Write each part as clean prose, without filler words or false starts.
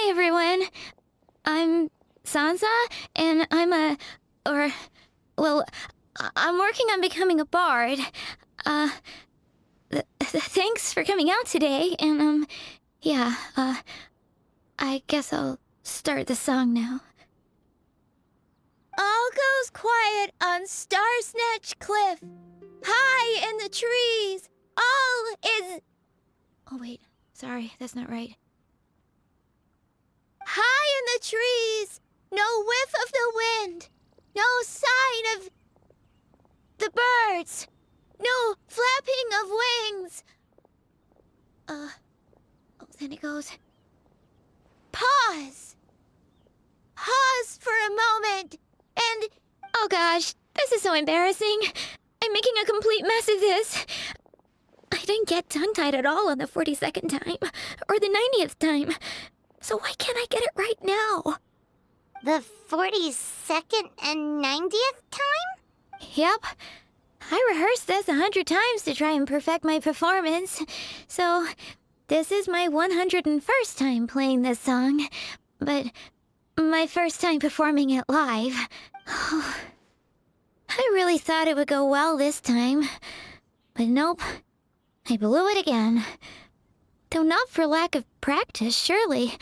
Hi, everyone. I'm Sansa, and I'm working on becoming a bard. Uh, thanks for coming out today, and, I guess I'll start the song now. All goes quiet on Star Snatch Cliff. High in the trees, all is... Oh, wait. Sorry, that's not right. High in the trees, no whiff of the wind, no sign of the birds, no flapping of wings. Then it goes. Pause. Pause for a moment, and... Oh gosh, this is so embarrassing. I'm making a complete mess of this. I didn't get tongue-tied at all on the 42nd time, or the 90th time. So why can't I get it right now? The 42nd and 90th time? Yep. I rehearsed this 100 times to try and perfect my performance. So this is my 101st time playing this song, but my first time performing it live. I really thought it would go well this time, but nope. I blew it again. Though not for lack of practice, surely.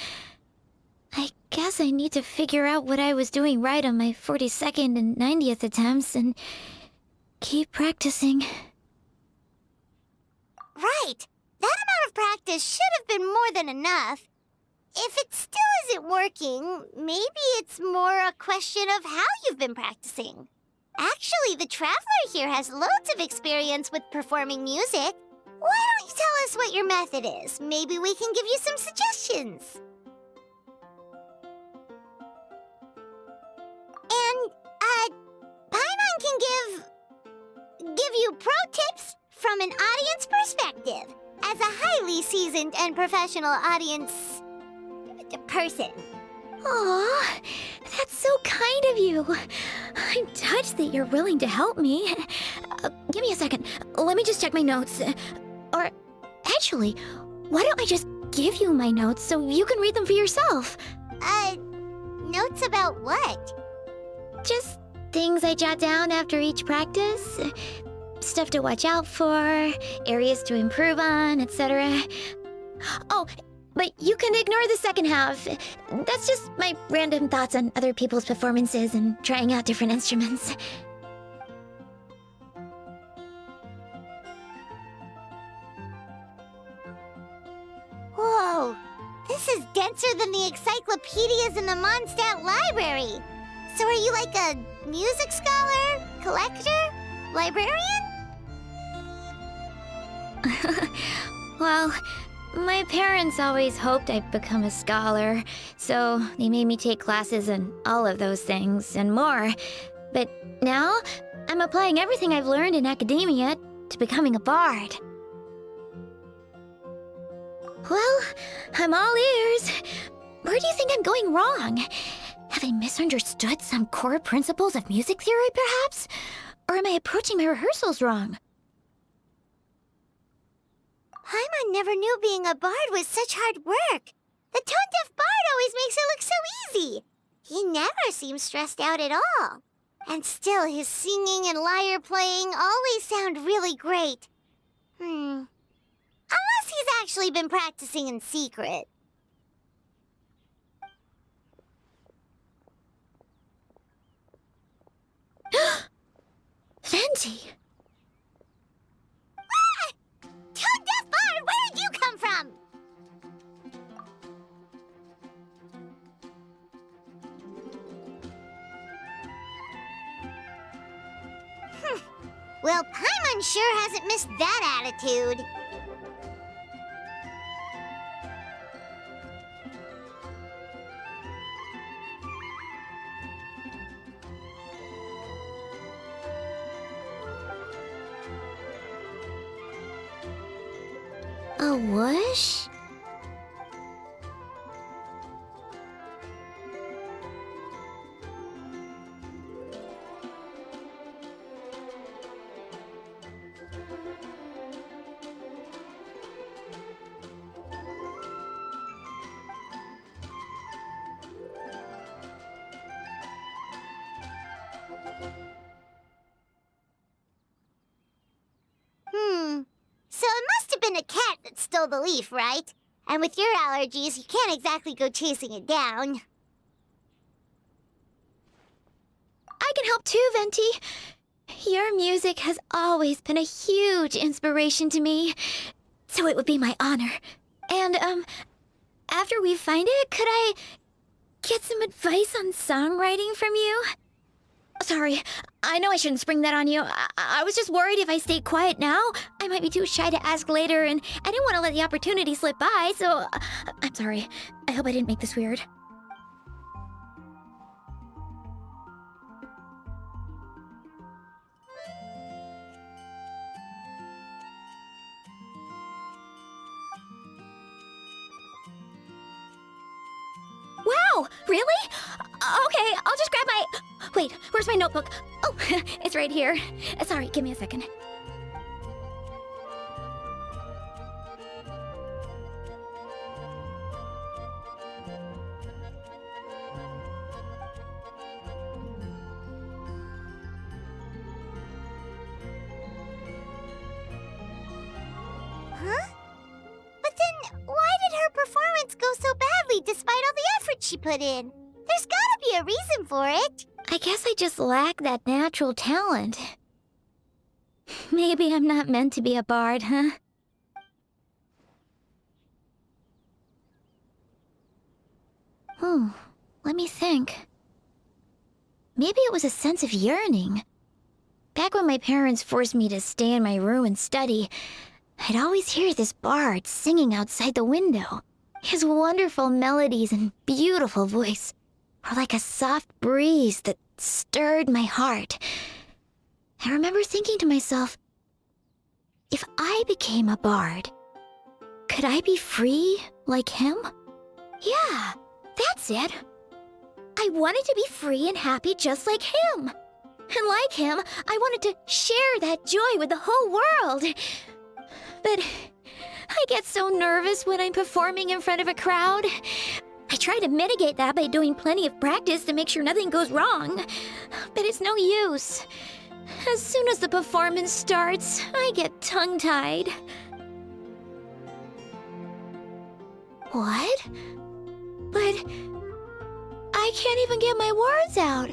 I guess I need to figure out what I was doing right on my 42nd and 90th attempts and keep practicing. Right. That amount of practice should have been more than enough. If it still isn't working, maybe it's more a question of how you've been practicing. Actually, the Traveler here has loads of experience with performing music. Why don't you tell us what your method is? Maybe we can give you some suggestions. And, Paimon can give you pro tips from an audience perspective, as a highly seasoned and professional audience person. Aw, that's so kind of you. I'm touched that you're willing to help me. Give me a second. Let me just check my notes. Or, actually, why don't I just give you my notes so you can read them for yourself? Notes about what? Just things I jot down after each practice. Stuff to watch out for, areas to improve on, etc. Oh, but you can ignore the second half. That's just my random thoughts on other people's performances and trying out different instruments. Whoa, this is denser than the encyclopedias in the Mondstadt library. So are you like a music scholar, collector, librarian? Well, my parents always hoped I'd become a scholar, so they made me take classes in all of those things and more. But now, I'm applying everything I've learned in academia to becoming a bard. Well, I'm all ears. Where do you think I'm going wrong? Have I misunderstood some core principles of music theory, perhaps? Or am I approaching my rehearsals wrong? Paimon never knew being a bard was such hard work. The tone-deaf bard always makes it look so easy. He never seems stressed out at all. And still, his singing and lyre playing always sound really great. Unless he's actually been practicing in secret. Venti! Ah! Tone-deaf bard, where did you come from? Well, Paimon sure hasn't missed that attitude. A whoosh? that stole the leaf, right? And with your allergies, you can't exactly go chasing it down. I can help too, Venti. Your music has always been a huge inspiration to me, so it would be my honor. And, after we find it, could I get some advice on songwriting from you? Sorry, I know I shouldn't spring that on you. I was just worried if I stayed quiet now, I might be too shy to ask later, and I didn't want to let the opportunity slip by, so I'm sorry. I hope I didn't make this weird. Wow, really? Okay, I'll just grab my... Wait, where's my notebook? Oh, it's right here. Sorry, give me a second. Huh? But then, why did her performance go so badly despite all the effort she put in? There's gotta be a reason for it. I guess I just lack that natural talent. Maybe I'm not meant to be a bard, huh? Let me think. Maybe it was a sense of yearning. Back when my parents forced me to stay in my room and study, I'd always hear this bard singing outside the window. His wonderful melodies and beautiful voice were like a soft breeze that stirred my heart. I remember thinking to myself, if I became a bard, could I be free like him? Yeah, that's it. I wanted to be free and happy just like him. And like him, I wanted to share that joy with the whole world. But I get so nervous when I'm performing in front of a crowd. I try to mitigate that by doing plenty of practice to make sure nothing goes wrong. But it's no use. As soon as the performance starts, I get tongue-tied. What? But I can't even get my words out.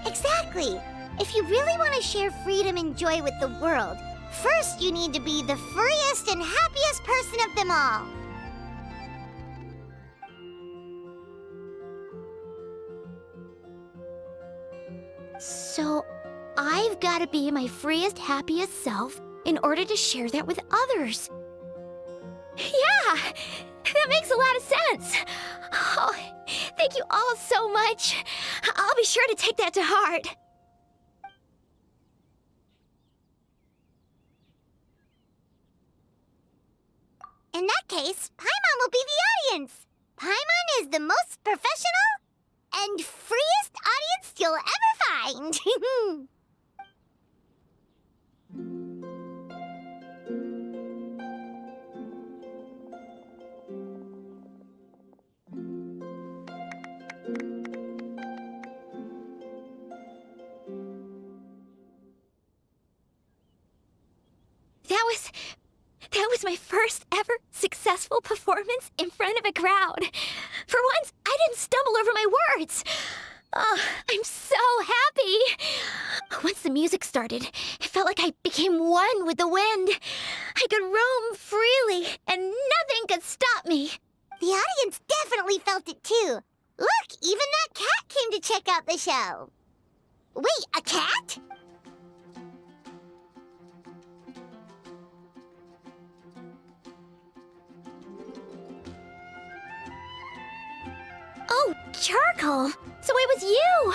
Exactly. If you really want to share freedom and joy with the world, first you need to be the freest and happiest person of them all. So, I've got to be my freest, happiest self in order to share that with others. Yeah, that makes a lot of sense. Oh, thank you all so much. I'll be sure to take that to heart. In that case, Paimon will be the audience. Paimon is the most professional and freest audience you'll ever find. That was my first ever successful performance in front of a crowd. For once, I didn't stumble over my words. Oh, I'm so happy. Once the music started, it felt like I became one with the wind. I could roam freely, and nothing could stop me. The audience definitely felt it too. Look, even that cat came to check out the show. Wait, a cat? Oh, Charcoal! So it was you!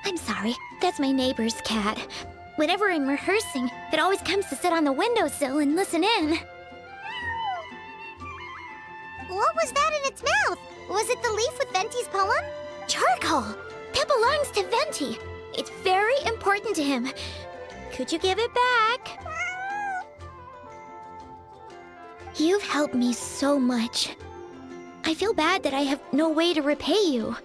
I'm sorry, that's my neighbor's cat. Whenever I'm rehearsing, it always comes to sit on the windowsill and listen in. What was that in its mouth? Was it the leaf with Venti's poem? Charcoal! That belongs to Venti. It's very important to him. Could you give it back? You've helped me so much. I feel bad that I have no way to repay you.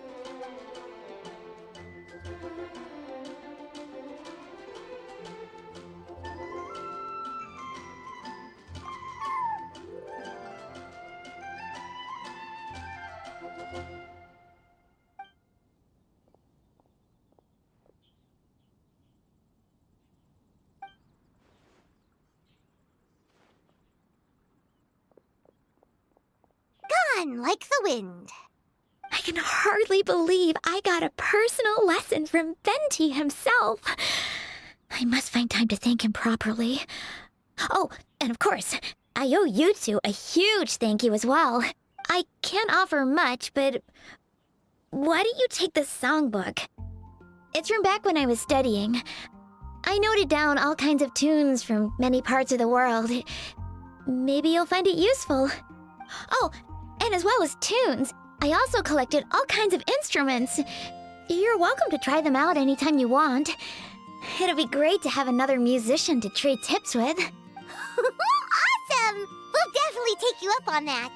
Gone like the wind. I can hardly believe I got a personal lesson from Venti himself. I must find time to thank him properly. Oh, and of course, I owe you two a huge thank you as well. I can't offer much, but why don't you take this songbook? It's from back when I was studying. I noted down all kinds of tunes from many parts of the world. Maybe you'll find it useful. Oh, and as well as tunes, I also collected all kinds of instruments. You're welcome to try them out anytime you want. It'll be great to have another musician to trade tips with. Awesome! We'll definitely take you up on that.